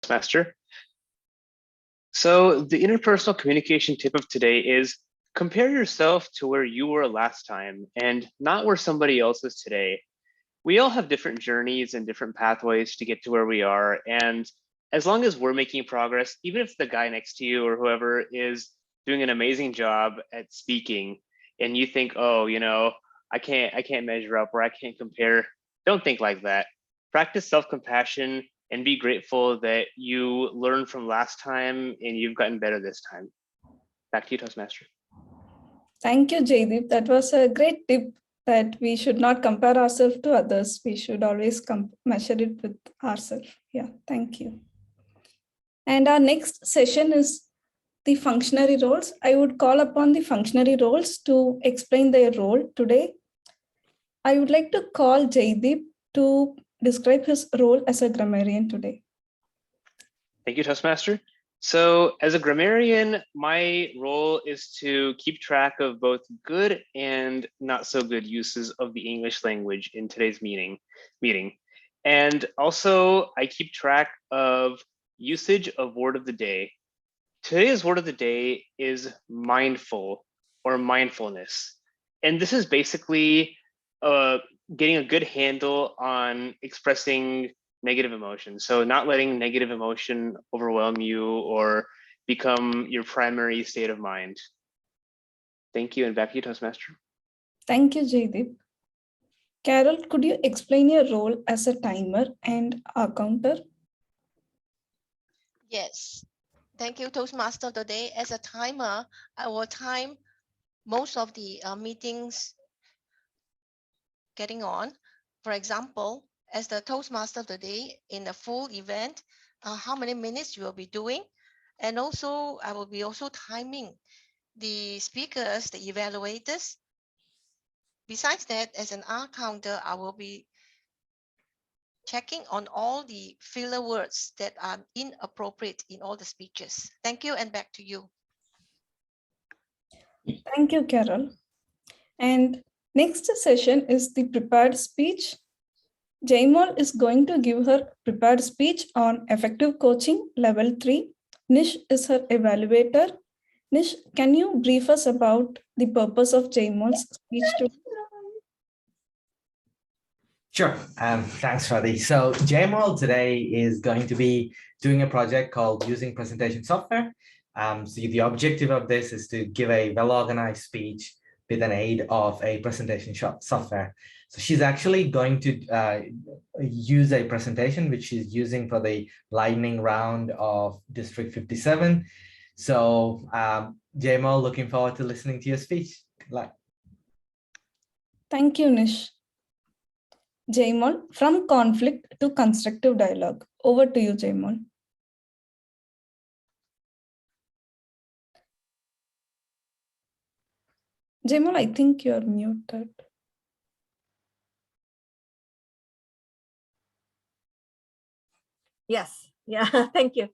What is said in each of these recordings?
Master. So the interpersonal communication tip of today is compare yourself to where you were last time and not where somebody else is today. We all have different journeys and different pathways to get to where we are. And as long as we're making progress, even if the guy next to you or whoever is doing an amazing job at speaking and you think, oh, I can't measure up or I can't compare, don't think like that. Practice self-compassion and be grateful that you learned from last time and you've gotten better this time. Back to you, Toastmaster. Thank you, Jaydeep. That was a great tip that we should not compare ourselves to others. We should always measure it with ourselves. Yeah, thank you. And our next session is the functionary roles. I would call upon the functionary roles to explain their role today. I would like to call Jaydeep to describe his role as a grammarian today. Thank you, Toastmaster. So as a grammarian, my role is to keep track of both good and not so good uses of the English language in today's meeting. And also I keep track of usage of word of the day. Today's word of the day is mindful or mindfulness. And this is basically getting a good handle on expressing negative emotion. So not letting negative emotion overwhelm you or become your primary state of mind. Thank you, and back to you, Toastmaster. Thank you, Jaydeep. Carol, could you explain your role as a timer and a counter? Yes. Thank you, Toastmaster. Today, as a timer, I will time most of the meetings getting on. For example, as the Toastmaster today in the full event, how many minutes you will be doing. And also, I will be also timing the speakers, the evaluators. Besides that, as an R counter, I will be checking on all the filler words that are inappropriate in all the speeches. Thank you, and back to you. Thank you, Carol. And next session is the prepared speech. Jaimol is going to give her prepared speech on effective coaching level 3. Nish is her evaluator. Nish, can you brief us about the purpose of Jaimol's speech today? Sure. Thanks, Radhi. So Jaimol today is going to be doing a project called Using Presentation Software. So the objective of this is to give a well-organized speech with an aid of a presentation software. So she's actually going to use a presentation which she's using for the lightning round of District 57. So Jaimol, looking forward to listening to your speech. Good luck. Thank you, Nish. Jaimol, from conflict to constructive dialogue. Over to you, Jaimol. Jaimol, I think you're muted. Yes, yeah, thank you.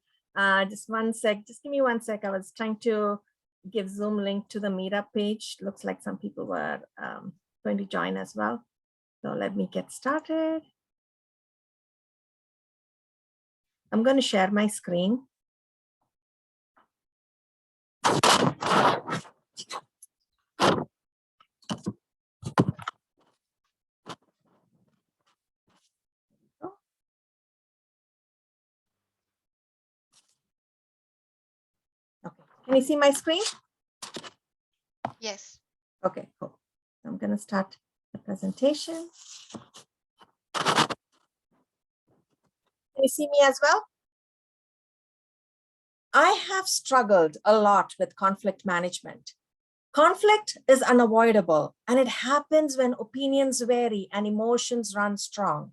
Just one sec, just give me 1 sec. I was trying to give Zoom link to the meetup page. Looks like some people were going to join as well. So let me get started. I'm going to share my screen. Okay, can you see my screen? Yes. Okay, cool. I'm going to start the presentation. Can you see me as well? I have struggled a lot with conflict management. Conflict is unavoidable, and it happens when opinions vary and emotions run strong.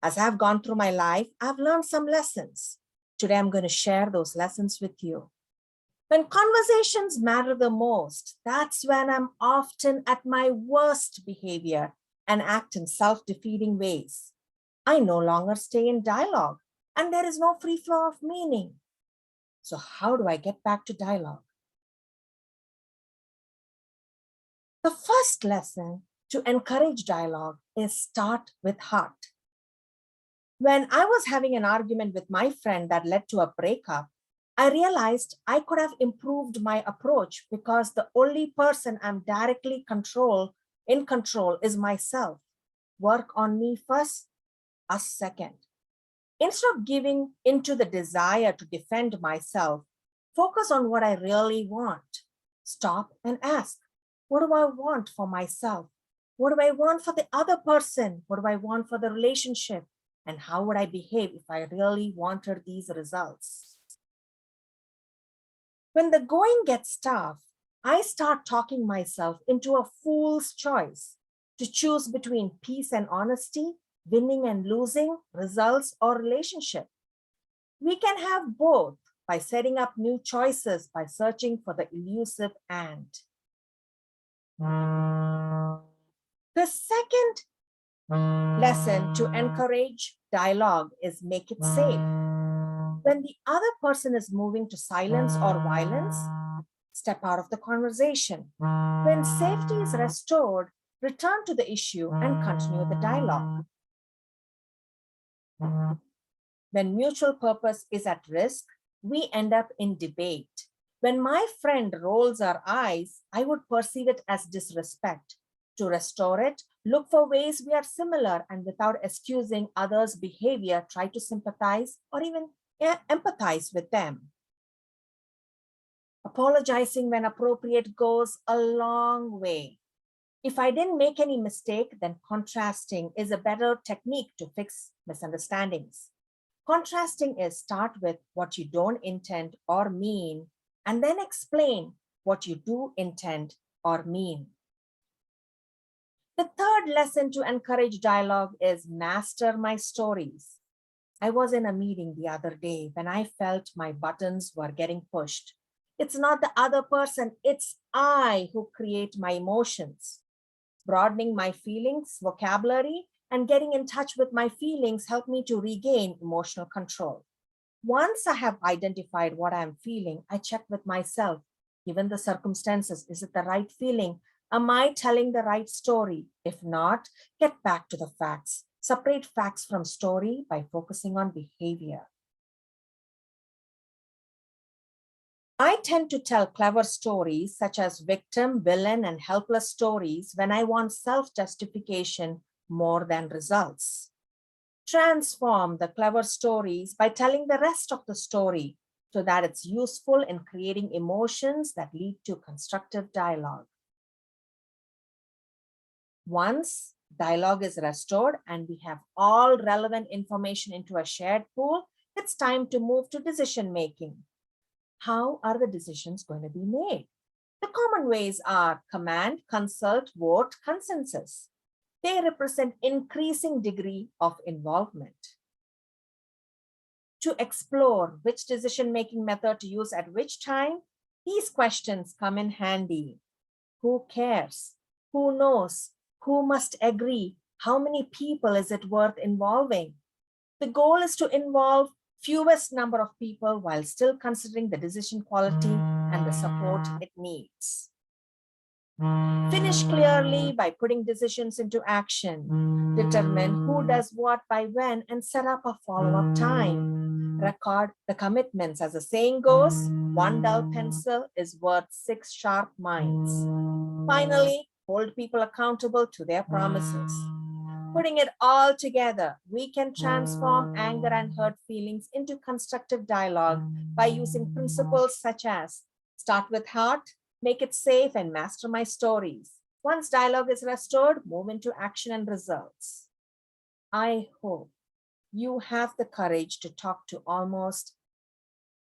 As I've gone through my life, I've learned some lessons. Today, I'm going to share those lessons with you. When conversations matter the most, that's when I'm often at my worst behavior and act in self-defeating ways. I no longer stay in dialogue, and there is no free flow of meaning. So how do I get back to dialogue? The first lesson to encourage dialogue is start with heart. When I was having an argument with my friend that led to a breakup, I realized I could have improved my approach because the only person I'm directly in control is myself. Work on me first, us second. Instead of giving into the desire to defend myself, focus on what I really want. Stop and ask, what do I want for myself? What do I want for the other person? What do I want for the relationship? And how would I behave if I really wanted these results? When the going gets tough, I start talking myself into a fool's choice to choose between peace and honesty, winning and losing, results or relationship. We can have both by setting up new choices by searching for the elusive and. The second lesson to encourage dialogue is make it safe. When the other person is moving to silence or violence, step out of the conversation. When safety is restored, return to the issue and continue the dialogue. When mutual purpose is at risk, we end up in debate. When my friend rolls her eyes, I would perceive it as disrespect. To restore it, look for ways we are similar and without excusing others' behavior, try to sympathize or even empathize with them. Apologizing when appropriate goes a long way. If I didn't make any mistake, then contrasting is a better technique to fix misunderstandings. Contrasting is start with what you don't intend or mean, and then explain what you do intend or mean. The third lesson to encourage dialogue is master my stories. I was in a meeting the other day when I felt my buttons were getting pushed. It's not the other person, it's I who create my emotions. Broadening my feelings, vocabulary, and getting in touch with my feelings help me to regain emotional control. Once I have identified what I'm feeling, I check with myself, given the circumstances, is it the right feeling? Am I telling the right story? If not, get back to the facts. Separate facts from story by focusing on behavior. I tend to tell clever stories such as victim, villain, and helpless stories when I want self-justification more than results. Transform the clever stories by telling the rest of the story so that it's useful in creating emotions that lead to constructive dialogue. Once dialogue is restored and we have all relevant information into a shared pool, it's time to move to decision making. How are the decisions going to be made? The common ways are command, consult, vote, consensus. They represent increasing degree of involvement. To explore which decision-making method to use at which time, these questions come in handy. Who cares? Who knows? Who must agree? How many people is it worth involving? The goal is to involve fewest number of people while still considering the decision quality and the support it needs. Finish clearly by putting decisions into action. Determine who does what by when and set up a follow-up time. Record the commitments. As the saying goes, one dull pencil is worth 6 sharp minds. Finally, hold people accountable to their promises. Putting it all together, we can transform anger and hurt feelings into constructive dialogue by using principles such as start with heart, make it safe, and master my stories. Once dialogue is restored, move into action and results. I hope you have the courage to talk to almost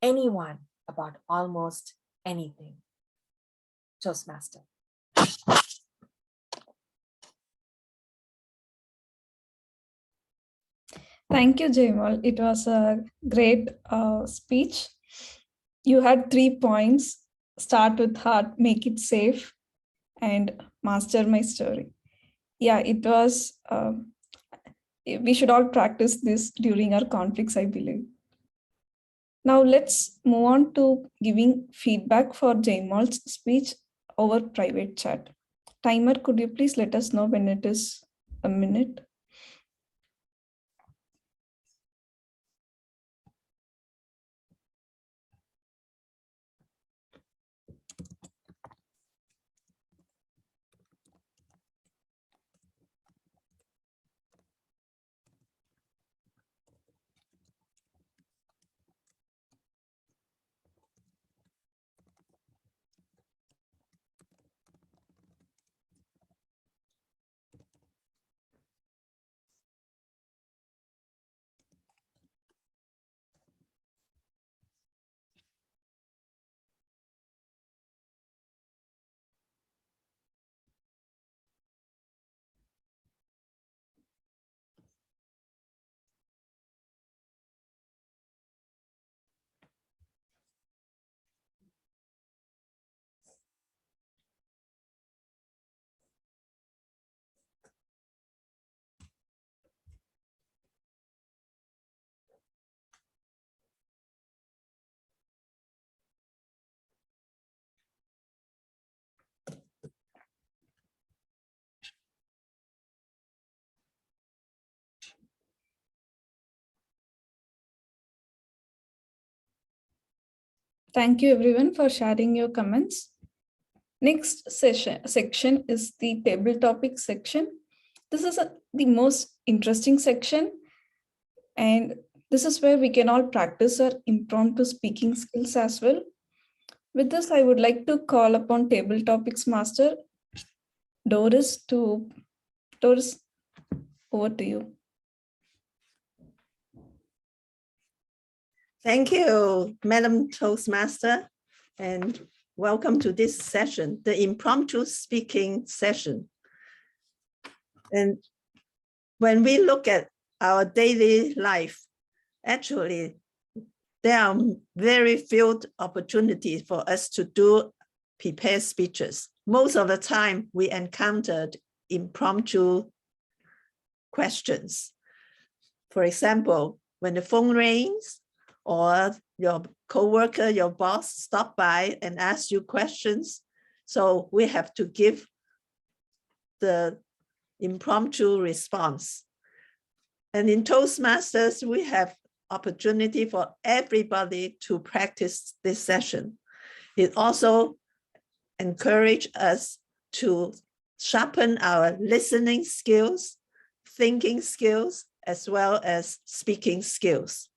anyone about almost anything. Toastmaster. Thank you, Jaimal. It was a great speech. You had 3 points: start with heart, make it safe, and master my story. Yeah, it was, we should all practice this during our conflicts, I believe. Now let's move on to giving feedback for Jaimal's speech over private chat. Timer, could you please let us know when it is a minute? Thank you everyone for sharing your comments. Next section is the table topic section. This is the most interesting section, and this is where we can all practice our impromptu speaking skills as well. With this, I would like to call upon table topics master Doris, over to you. Thank you, Madam Toastmaster, and welcome to this session, the impromptu speaking session. And when we look at our daily life, actually, there are very few opportunities for us to do prepared speeches. Most of the time, we encountered impromptu questions. For example, when the phone rings, or your coworker, your boss stop by and ask you questions. So we have to give the impromptu response. And in Toastmasters, we have opportunity for everybody to practice this session. It also encourages us to sharpen our listening skills, thinking skills, as well as speaking skills.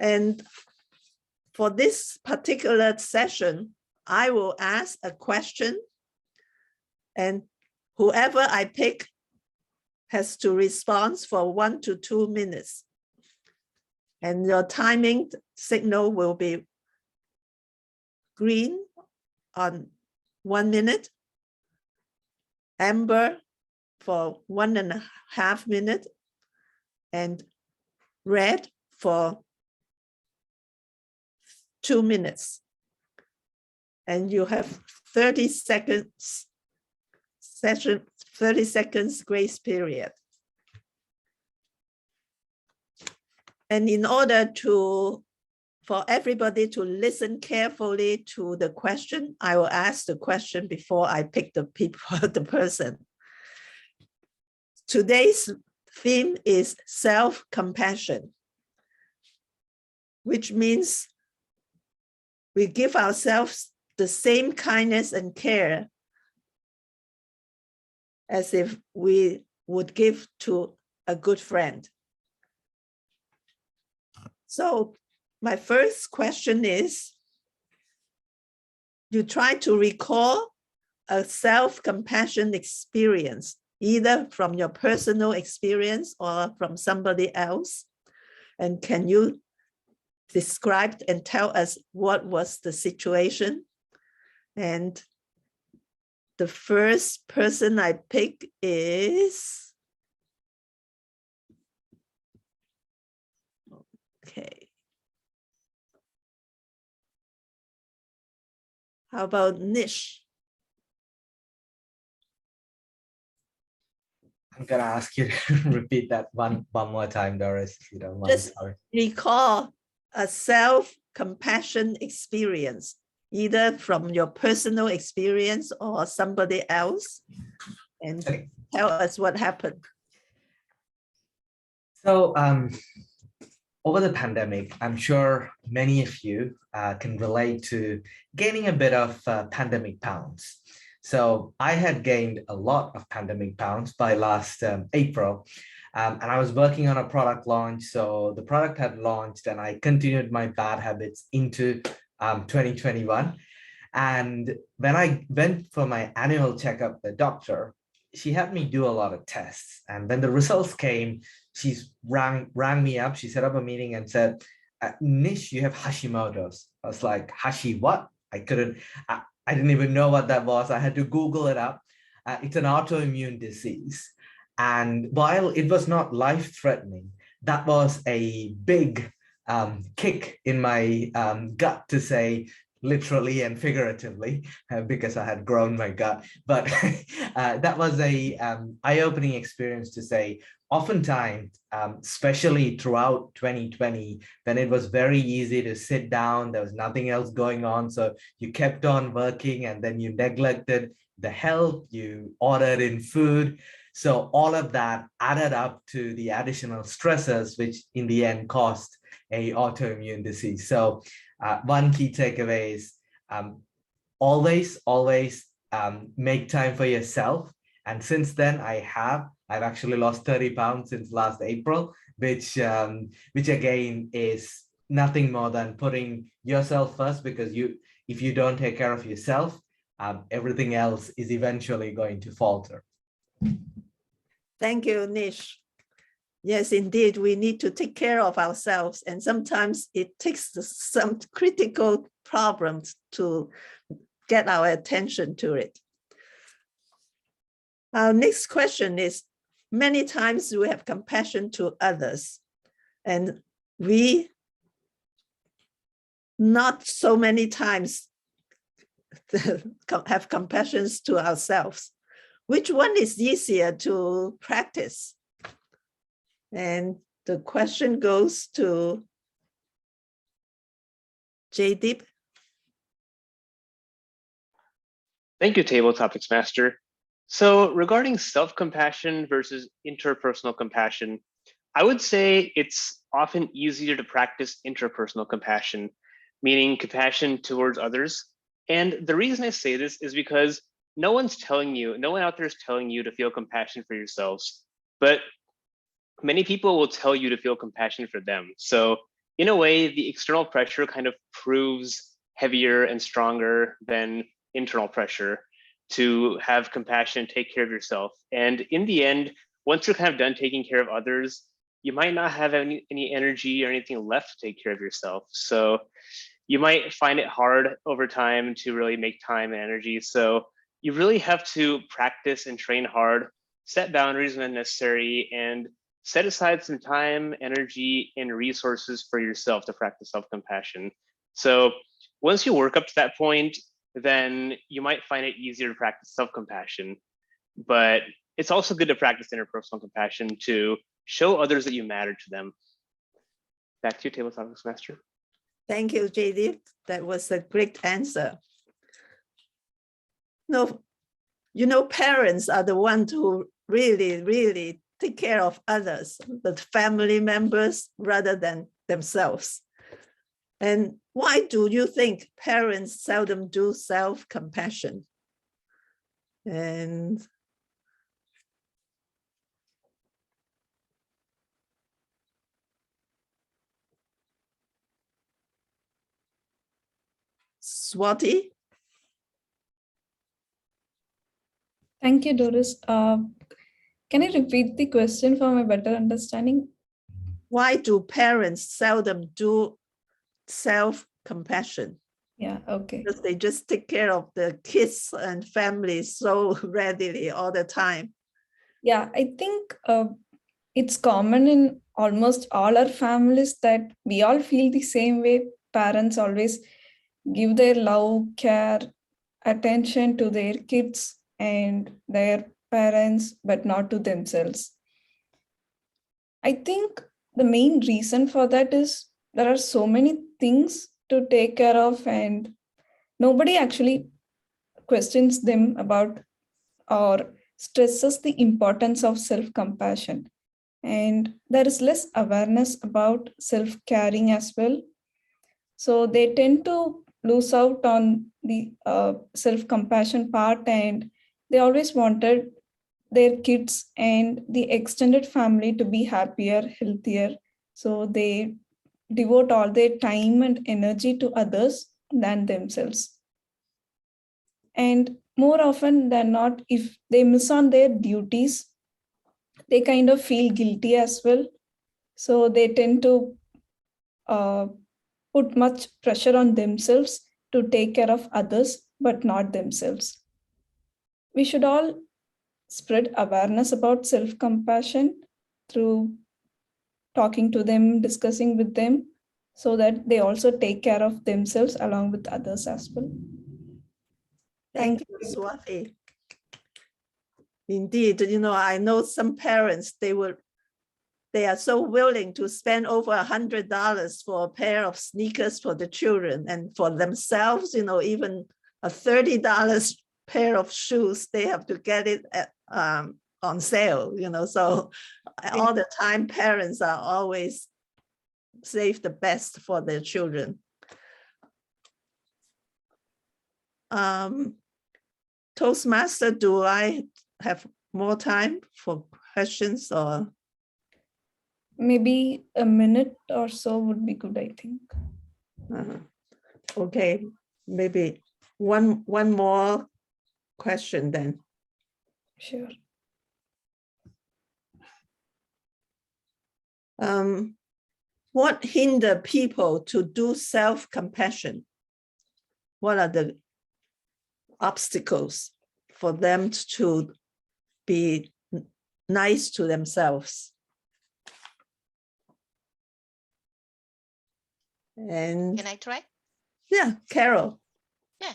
And for this particular session, I will ask a question, and whoever I pick has to respond for 1 to 2 minutes. And your timing signal will be green on 1 minute, amber for 1.5 minutes, and red for 2 minutes. And you have 30 seconds session, 30 seconds grace period. And in order for everybody to listen carefully to the question, I will ask the question before I pick the person. Today's theme is self-compassion, which means we give ourselves the same kindness and care as if we would give to a good friend. So my first question is, you try to recall a self-compassion experience, either from your personal experience or from somebody else. And can you describe and tell us what was the situation? And the first person I pick is, okay. How about Nish? I'm gonna ask you to repeat that one more time, Doris, if you don't mind. Just Sorry. recall a self-compassion experience, either from your personal experience or somebody else, and Okay. tell us what happened. So over the pandemic, I'm sure many of you can relate to gaining a bit of pandemic pounds. So I had gained a lot of pandemic pounds by last April, and I was working on a product launch. So the product had launched and I continued my bad habits into 2021. And when I went for my annual checkup, the doctor, she had me do a lot of tests. And when the results came, she rang me up. She set up a meeting and said, Nish, you have Hashimoto's. I was like, Hashi what? I didn't even know what that was. I had to Google it up. It's an autoimmune disease. And while it was not life-threatening, that was a big kick in my gut to say, literally and figuratively, because I had grown my gut. But that was a eye-opening experience to say, oftentimes, especially throughout 2020, when it was very easy to sit down, there was nothing else going on. So you kept on working and then you neglected the health, you ordered in food. So all of that added up to the additional stressors, which in the end caused a autoimmune disease. So one key takeaway is always make time for yourself. And since then, I've actually lost 30 pounds since last April, which again is nothing more than putting yourself first, because if you don't take care of yourself, everything else is eventually going to falter. Thank you, Nish. Yes, indeed, we need to take care of ourselves. And sometimes it takes some critical problems to get our attention to it. Our next question is, many times we have compassion to others, and we not so many times have compassion to ourselves. Which one is easier to practice? And the question goes to Jaydeep. Thank you, Table Topics Master. So regarding self-compassion versus interpersonal compassion, I would say it's often easier to practice interpersonal compassion, meaning compassion towards others. And the reason I say this is because no one out there is telling you to feel compassion for yourselves, but many people will tell you to feel compassion for them. So in a way, the external pressure kind of proves heavier and stronger than internal pressure to have compassion, take care of yourself. And in the end, once you're kind of done taking care of others, you might not have any energy or anything left to take care of yourself. So you might find it hard over time to really make time and energy. So you really have to practice and train hard, set boundaries when necessary, and set aside some time, energy, and resources for yourself to practice self-compassion. So once you work up to that point, then you might find it easier to practice self-compassion. But it's also good to practice interpersonal compassion to show others that you matter to them. Back to you, Table Topics Master. Thank you, Jaydeep. That was a great answer. No, you know, parents are the ones who really take care of others, the family members, rather than themselves. And why do you think parents seldom do self-compassion? And Swati? Thank you, Doris. Can you repeat the question for my better understanding? Why do parents seldom do self-compassion? Yeah, okay. Because they just take care of the kids and families so readily all the time. Yeah, I think it's common in almost all our families that we all feel the same way. Parents always give their love, care, attention to their kids and their parents, but not to themselves. I think the main reason for that is there are so many things to take care of, and nobody actually questions them about or stresses the importance of self-compassion. And there is less awareness about self-caring as well. So they tend to lose out on the self-compassion part, and they always wanted their kids and the extended family to be happier, healthier. So they devote all their time and energy to others than themselves. And more often than not, if they miss on their duties, they kind of feel guilty as well. So they tend to put much pressure on themselves to take care of others, but not themselves. We should all spread awareness about self-compassion through talking to them, discussing with them, so that they also take care of themselves along with others as well. Thank you, Swati. Indeed, you know, I know some parents, they are so willing to spend over $100 for a pair of sneakers for the children, and for themselves, you know, even a $30 pair of shoes, they have to get it on sale, so all the time parents are always save the best for their children. Toastmaster, do I have more time for questions or? Maybe a minute or so would be good, I think. Okay, maybe one more question then. Sure. What hinder people to do self-compassion? What are the obstacles for them to be nice to themselves? And Can I try? yeah, Carol. Yeah.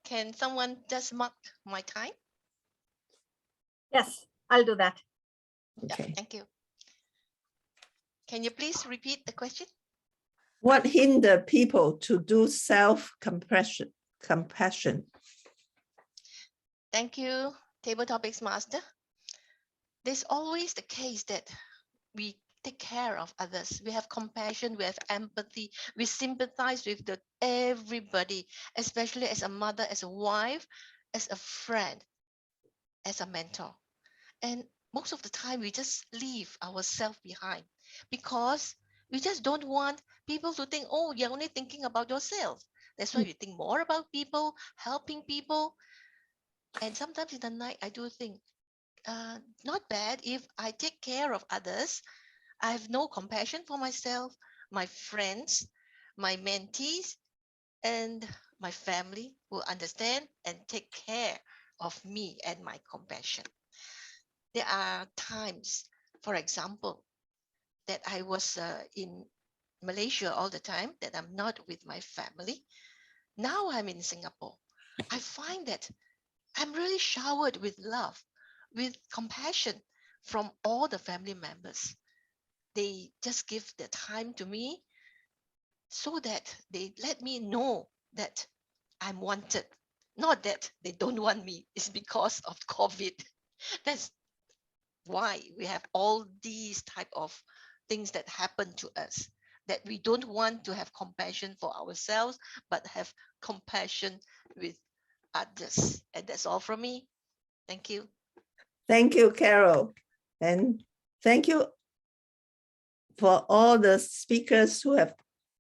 Can someone just mark my time? Yes, I'll do that. Yeah, Okay. thank you. Can you please repeat the question? What hinder people to do self-compassion? Thank you, Table Topics Master. There's always the case that we take care of others. We have compassion, we have empathy, we sympathize with everybody, especially as a mother, as a wife, as a friend, as a mentor. And most of the time, we just leave ourselves behind because we just don't want people to think, oh, you're only thinking about yourself. That's why we think more about people, helping people. And sometimes in the night, I do think, not bad if I take care of others. I have no compassion for myself, my friends, my mentees, and my family will understand and take care of me and my compassion. There are times, for example, that I was in Malaysia all the time, that I'm not with my family. Now I'm in Singapore. I find that I'm really showered with love, with compassion from all the family members. They just give their time to me so that they let me know that I'm wanted. Not that they don't want me. It's because of COVID. That's why we have all these type of things that happen to us, that we don't want to have compassion for ourselves, but have compassion with others. And that's all from me. Thank you. Thank you, Carol. And thank you for all the speakers who have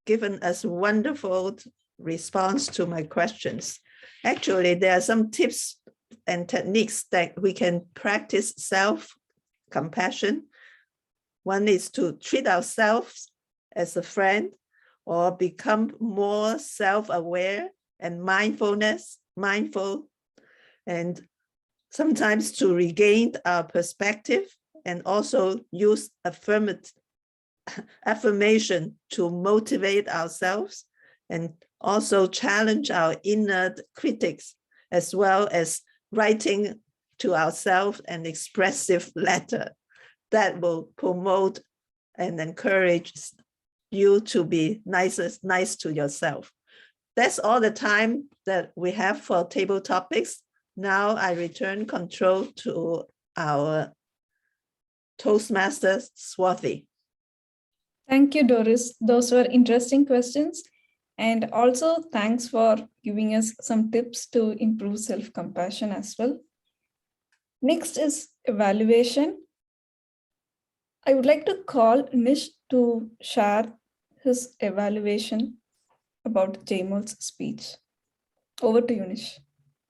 given us wonderful response to my questions. Actually, there are some tips and techniques that we can practice self-compassion. One is to treat ourselves as a friend or become more self-aware and mindful, and sometimes to regain our perspective and also use affirmation to motivate ourselves and also challenge our inner critics, as well as writing to ourselves an expressive letter that will promote and encourage you to be nice to yourself. That's all the time that we have for table topics. Now I return control to our Toastmasters, Swathi. Thank you, Doris. Those were interesting questions. And also thanks for giving us some tips to improve self-compassion as well. Next is evaluation. I would like to call Nish to share his evaluation about Jamal's speech. Over to you, Nish.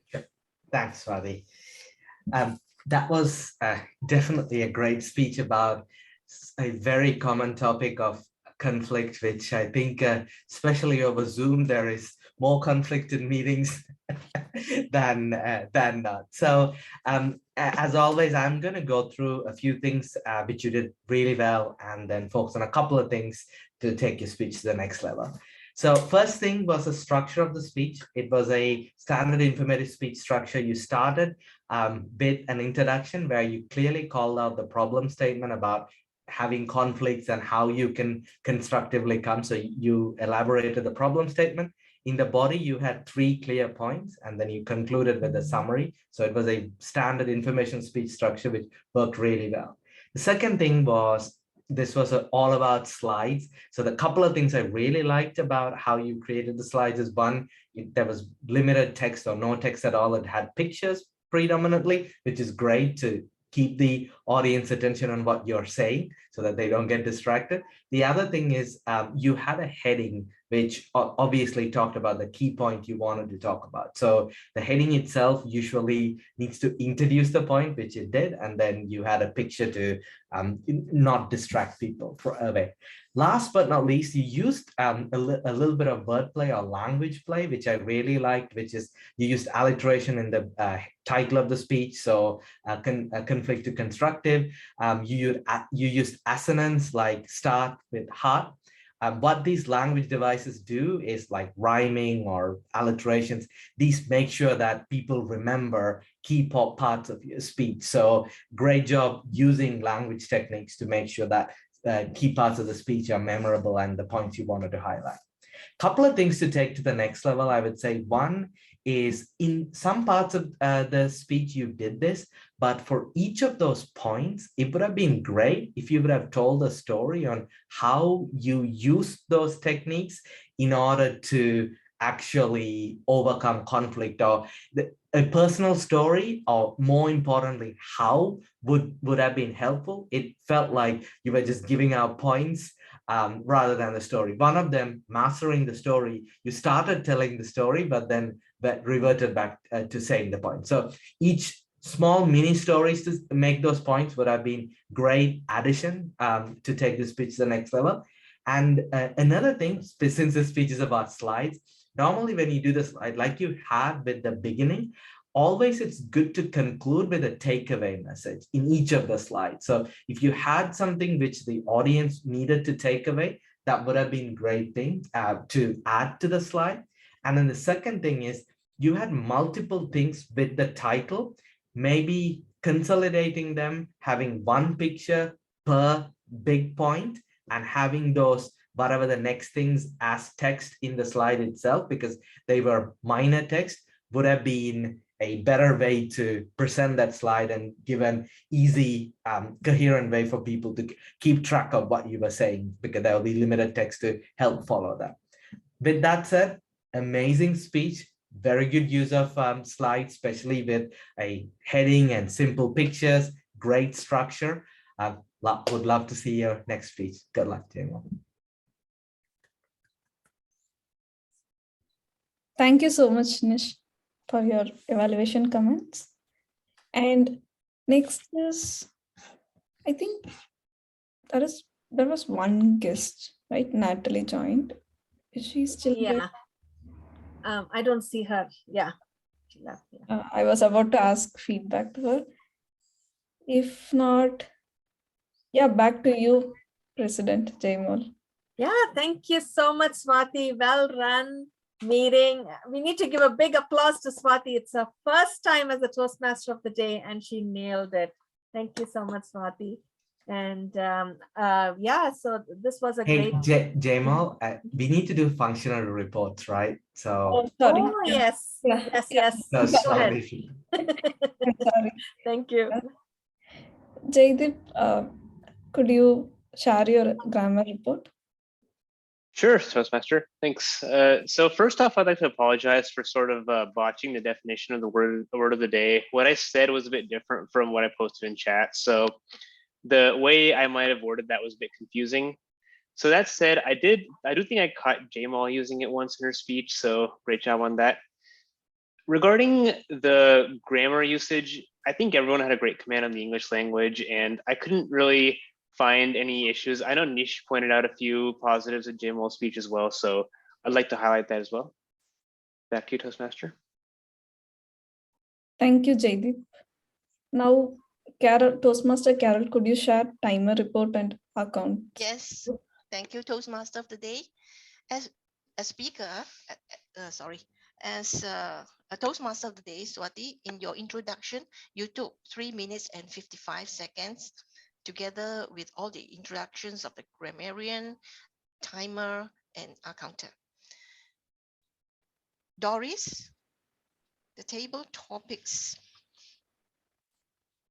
Sure. Thanks, Swati. That was definitely a great speech about a very common topic of conflict, which I think, especially over Zoom, there is more conflict in meetings than not. So as always, I'm going to go through a few things which you did really well, and then focus on a couple of things to take your speech to the next level. So first thing was the structure of the speech. It was a standard informative speech structure. You started with an introduction where you clearly called out the problem statement about having conflicts and how you can constructively come. So you elaborated the problem statement. In the body, you had 3 clear points, and then you concluded with a summary. So it was a standard information speech structure, which worked really well. The second thing was, this was all about slides. So the couple of things I really liked about how you created the slides is, one, there was limited text or no text at all. It had pictures predominantly, which is great to keep the audience attention on what you're saying so that they don't get distracted. The other thing is you had a heading which obviously talked about the key point you wanted to talk about. So the heading itself usually needs to introduce the point, which it did, and then you had a picture to not distract people away. Last but not least, you used a little bit of wordplay or language play, which I really liked, which is you used alliteration in the title of the speech. So conflict to constructive. You used assonance like start with heart. What these language devices do is like rhyming or alliterations. These make sure that people remember key parts of your speech. So great job using language techniques to make sure that key parts of the speech are memorable and the points you wanted to highlight. Couple of things to take to the next level, I would say. One is, in some parts of the speech you did this, but for each of those points, it would have been great if you would have told a story on how you used those techniques in order to actually overcome conflict, or a personal story, or more importantly, how would have been helpful. It felt like you were just giving out points rather than the story. One of them, mastering the story, you started telling the story, but then reverted back to saying the point. So each small mini stories to make those points would have been great addition to take the speech to the next level. And another thing, since the speech is about slides, normally when you do the slide, like you had with the beginning, always it's good to conclude with a takeaway message in each of the slides. So if you had something which the audience needed to take away, that would have been a great thing to add to the slide. And then the second thing is, you had multiple things with the title, maybe consolidating them, having one picture per big point, and having those whatever the next things as text in the slide itself, because they were minor text, would have been a better way to present that slide and give an easy, coherent way for people to keep track of what you were saying, because there will be limited text to help follow that. With that said, amazing speech, very good use of slides, especially with a heading and simple pictures, great structure. Would love to see your next speech. Good luck, Jamal. Thank you so much, Nish, for your evaluation comments. And next is, I think there was one guest, right? Natalie joined. Is she still there? Yeah. I don't see her. Yeah. She left. Yeah. I was about to ask feedback to her. If not, yeah, back to you, President Jaimol. Yeah, thank you so much, Swati. Well run meeting. We need to give a big applause to Swati. It's her first time as a Toastmaster of the day, and she nailed it. Thank you so much, Swati. And yeah, so this was a great. Jamal, we need to do functional reports, right? So. Sorry. Oh, yes. Yeah. Yes. No, Go ahead. Sorry. Thank you. Jaideep, could you share your grammar report? Sure, Toastmaster. Thanks. So first off, I'd like to apologize for sort of botching the definition of the word of the day. What I said was a bit different from what I posted in chat. So the way I might have worded that was a bit confusing. So that said, I do think I caught Jamal using it once in her speech. So great job on that. Regarding the grammar usage, I think everyone had a great command on the English language, and I couldn't really find any issues. I know Nish pointed out a few positives in Jamal's speech as well, so I'd like to highlight that as well. Back to you, Toastmaster. Thank you, Jaideep. Now, Carol, Toastmaster Carol, could you share timer report and account? Yes, thank you, Toastmaster of the day. As a speaker, as a Toastmaster of the day, Swati, in your introduction, you took 3 minutes and 55 seconds together with all the introductions of the grammarian, timer, and accountant. Doris, the table topics.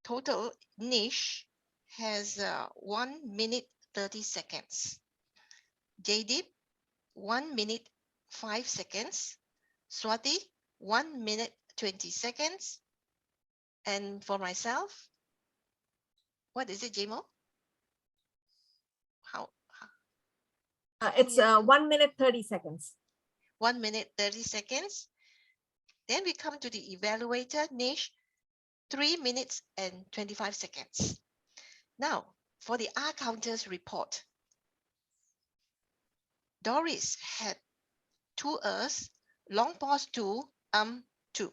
Total niche has 1 minute 30 seconds. JDIP, 1 minute 5 seconds. Swati, 1 minute 20 seconds. And for myself, what is it, Jamo? How? It's 1 minute 30 seconds. 1 minute 30 seconds. Then we come to the evaluator niche, 3 minutes and 25 seconds. Now, for the R counters report, Doris had 2 Rs, long pause 2, 2.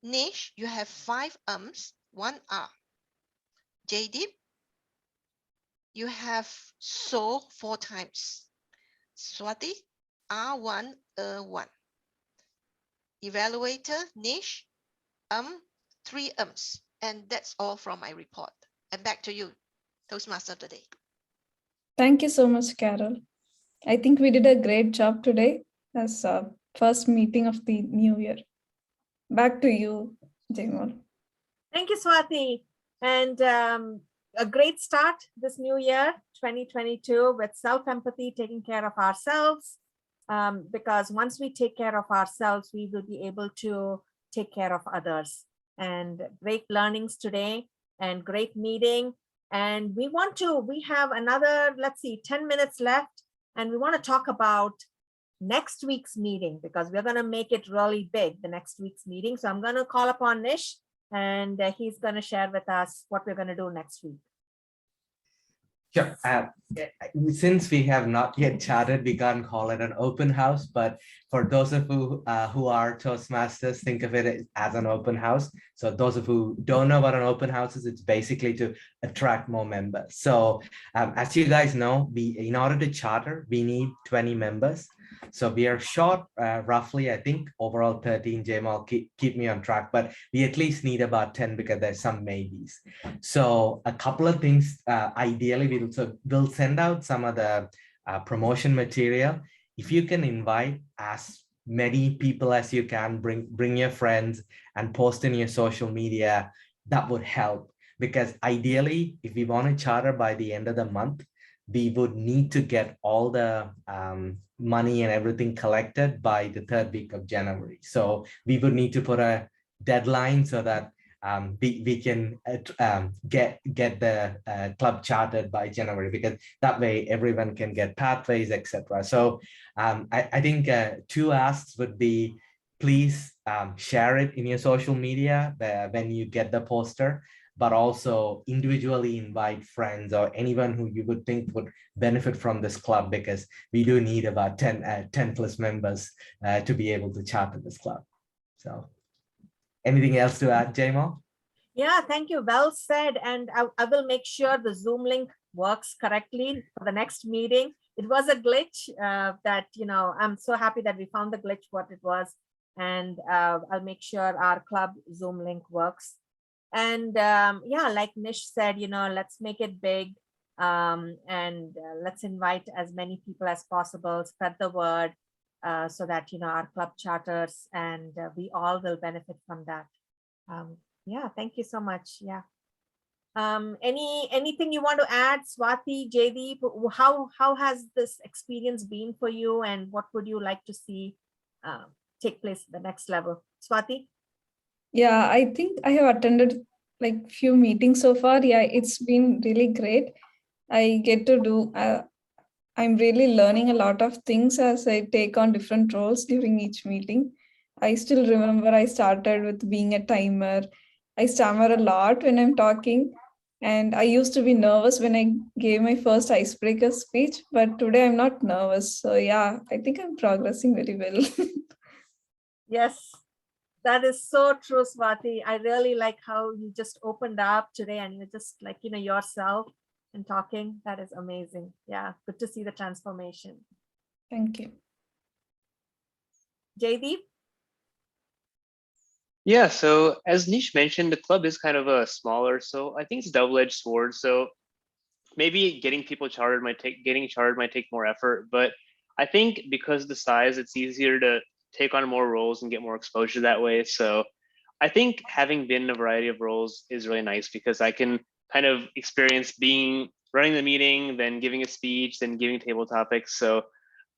Niche, you have 5 ums, 1 R. JDIP, you have so 4 times. Swati, R1, 1. Evaluator, niche, 3 ums. And that's all from my report. And back to you, Toastmaster of the day. Thank you so much, Carol. I think we did a great job today as first meeting of the new year. Back to you, Jamal. Thank you, Swati. And a great start this new year, 2022, with self-empathy, taking care of ourselves. Because once we take care of ourselves, we will be able to take care of others. And great learnings today and great meeting. And we have another, 10 minutes left. And we want to talk about next week's meeting, because we're going to make it really big, the next week's meeting. So I'm going to call upon Nish, and he's going to share with us what we're going to do next week. Sure. Since we have not yet chatted, we can't call it an open house, but for those of you who are Toastmasters, think of it as an open house. So those of you who don't know what an open house is, it's basically to attract more members. So as you guys know, in order to charter, we need 20 members. So we are short, roughly, I think, overall 13, Jamal, keep me on track, but we at least need about 10 because there's some maybes. So a couple of things, ideally, we'll send out some of the promotion material. If you can invite as many people as you can, bring your friends and post in your social media, that would help. Because ideally, if we want to charter by the end of the month, we would need to get all the money and everything collected by the 3rd week of January. So we would need to put a deadline so that we can get the club chartered by January, because that way everyone can get pathways, etc. So I think 2 asks would be, please share it in your social media when you get the poster, but also individually invite friends or anyone who you would think would benefit from this club, because we do need about 10 plus members to be able to charter this club. So anything else to add, Jamal? Yeah, thank you. Well said. And I will make sure the Zoom link works correctly for the next meeting. It was a glitch that, I'm so happy that we found the glitch, what it was. And I'll make sure our club Zoom link works. And yeah, like Nish said, let's make it big, and let's invite as many people as possible, spread the word, so that, our club charters, and we all will benefit from that. Yeah, thank you so much. Yeah. Anything you want to add, Swati, Jaydeep? How has this experience been for you, and what would you like to see take place at the next level? Swati? Yeah, I think I have attended like few meetings so far. Yeah, it's been really great. I get to do, I'm really learning a lot of things as I take on different roles during each meeting. I still remember I started with being a timer. I stammer a lot when I'm talking, and I used to be nervous when I gave my first icebreaker speech, but today I'm not nervous. So yeah, I think I'm progressing very well. Yes. That is so true, Swati. I really like how you just opened up today, and you're just like, yourself and talking. That is amazing. Yeah, good to see the transformation. Thank you. Jaydeep? Yeah, so as Nish mentioned, the club is kind of a smaller, so I think it's a double-edged sword. So maybe getting chartered might take more effort, but I think because of the size, it's easier to take on more roles and get more exposure that way. So I think having been in a variety of roles is really nice because I can kind of experience running the meeting, then giving a speech, then giving table topics. So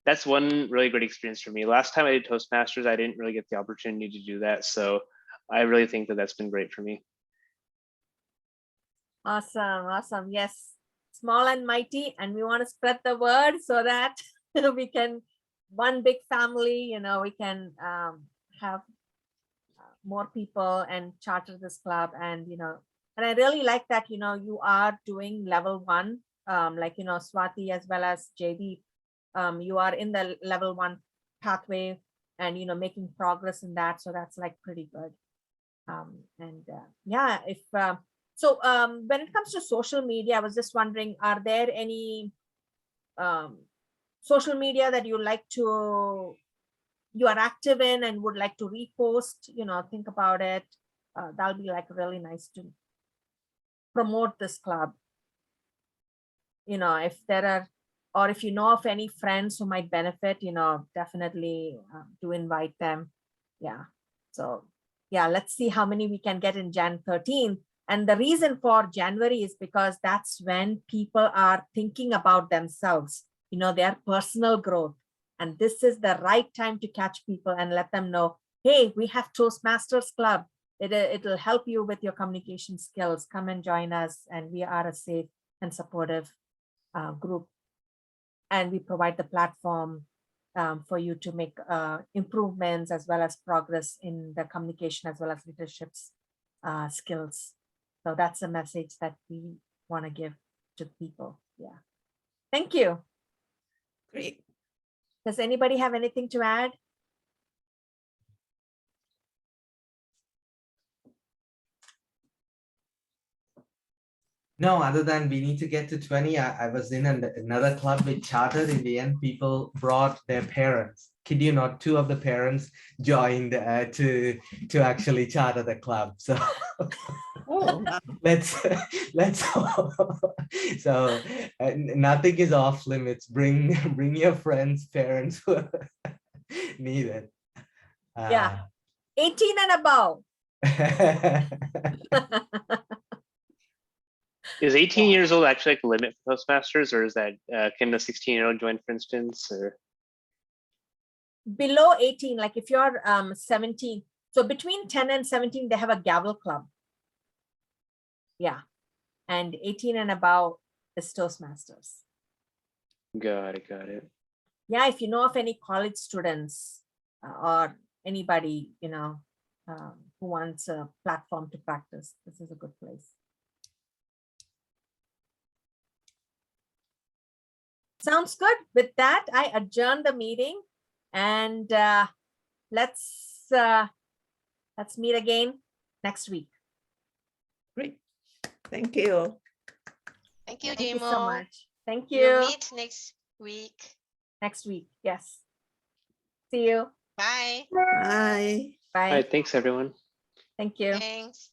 that's one really great experience for me. Last time I did Toastmasters, I didn't really get the opportunity to do that. So I really think that that's been great for me. Awesome, awesome. Yes, small and mighty, and we want to spread the word so that we can, one big family, we can have more people and charter this club. And, and I really like that, you are doing level 1, like, Swati as well as JD, you are in the level 1 pathway and, making progress in that. So that's like pretty good. Yeah, if so when it comes to social media, I was just wondering, are there any social media that you are active in and would like to repost, think about it. That'll be like really nice to promote this club. If there are, or if you know of any friends who might benefit, definitely do invite them. Yeah. So yeah, let's see how many we can get in Jan 13th. And the reason for January is because that's when people are thinking about themselves, their personal growth. And this is the right time to catch people and let them know, hey, we have Toastmasters Club. It'll help you with your communication skills. Come and join us. And we are a safe and supportive group. And we provide the platform for you to make improvements as well as progress in the communication as well as leadership skills. So that's a message that we want to give to people. Yeah. Thank you. Great. Does anybody have anything to add? No, other than we need to get to 20. I was in another club with chartered. In the end, people brought their parents. Kid you not, 2 of the parents joined to actually charter the club. So Oh, wow. let's so nothing is off limits. Bring your friends, parents who are needed. Yeah. 18 and above. Is 18 years old actually like the limit for Toastmasters, or is that can a 16-year-old join, for instance? Or Below 18, like if you're 17, so between 10 and 17, they have a gavel club. Yeah. And 18 and above is Toastmasters. got it. Yeah, if you know of any college students or anybody, who wants a platform to practice, this is a good place. Sounds good. With that, I adjourn the meeting, and let's meet again next week. Great. Thank you. Thank you, Thank you Jimo. so much. Thank We'll you. meet next week. Next week. Yes. See you. Bye. Bye. Bye. All right, thanks everyone. Thank you. Thanks.